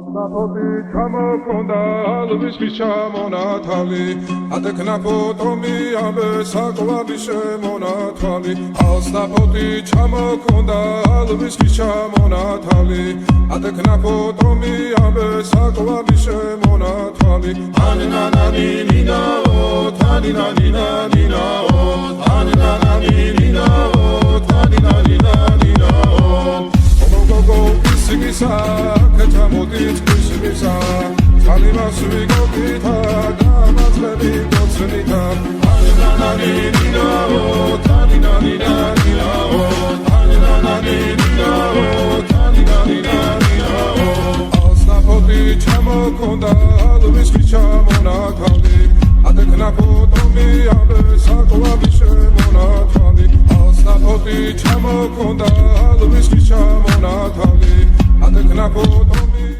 Napoti ჩამოქონდა ალვისის ჩამონათალი ატექნა ფოტომი ამე საკვალი შემონათალი ალსნაპოტი ჩამოქონდა ალვისის ჩამონათალი ატექნა ფოტომი ამე საკვალი შემონათალი ანინანანინინაო თანინანინანინაო ანინანანინინაო თანინანინანინაო Sigisa, ketamodit, sigisa, Talimas vigotita, damas levigotsnita, Aninananina-o, taninanina-nina-o, Aninananina-o, taninanina-nina-o, Alsnapoti chamokonda, alviski chamonatali, Atekna potomi, abe sakoabi shemonatali, Alsnapoti chamokonda, alviski chamonatali, Atekna potomi